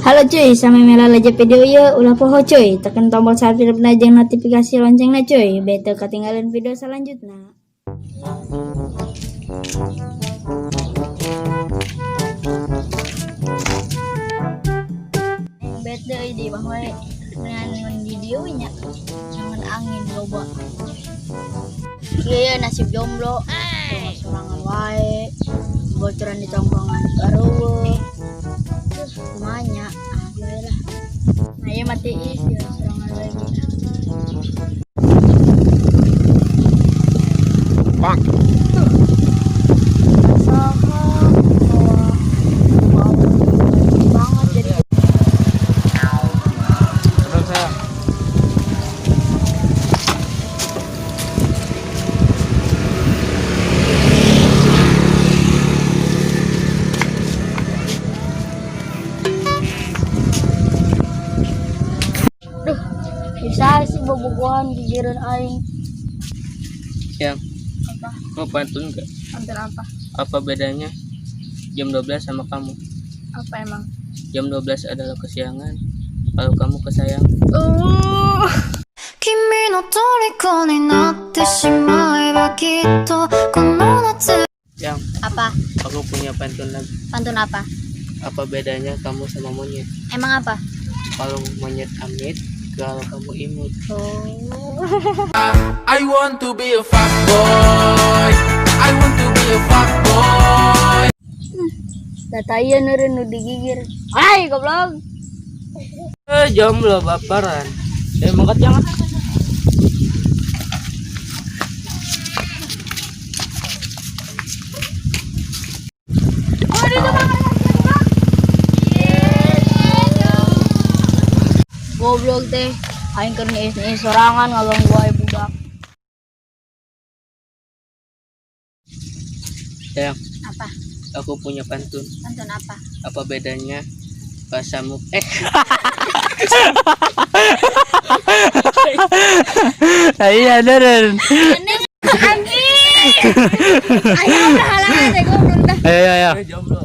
Halo cuy, sama Mela aja video ya, ulah poho cuy. Tekan tombol subscribe na jeung notifikasi loncengna cuy. Bete ketinggalan video selanjutnya. Bete di bahwa dengan video nya jangan angin loba. Iya nasib jomblo. Sorangan wae. Bocoran di tongkongan baru. Semuanya lah. Nah ya mati ya serangan lagi. Bang. Banget jadi. Terus saya. Bisa sih bobogohan gigiran aing. Yang Apa? mau pantun nggak? Pantun apa? Apa bedanya jam 12 sama kamu? Apa emang? Jam 12 adalah kesiangan, kalau kamu kesayang. 君の虜になってしまえばきっとこの夏 Yang Apa? aku punya pantun lagi. Pantun apa? Apa bedanya kamu sama monyet? Emang apa? Kalau monyet amit, kalau kamu imut. Oh. I want to be a fuck boy. I want to be a fuck boy. Dataya neureun nu digigir. Hai goblok. Jomblo baperan. Mangkat jangan. Goblok teh. Aing keur ngeis sorangan ngaganggu wae budak. Yang Apa? aku punya pantun. Pantun apa? Apa bedanya pasamu iya deren. Anjing. Ayo udah halangan deh goblok dah. Ayo. Jomblo.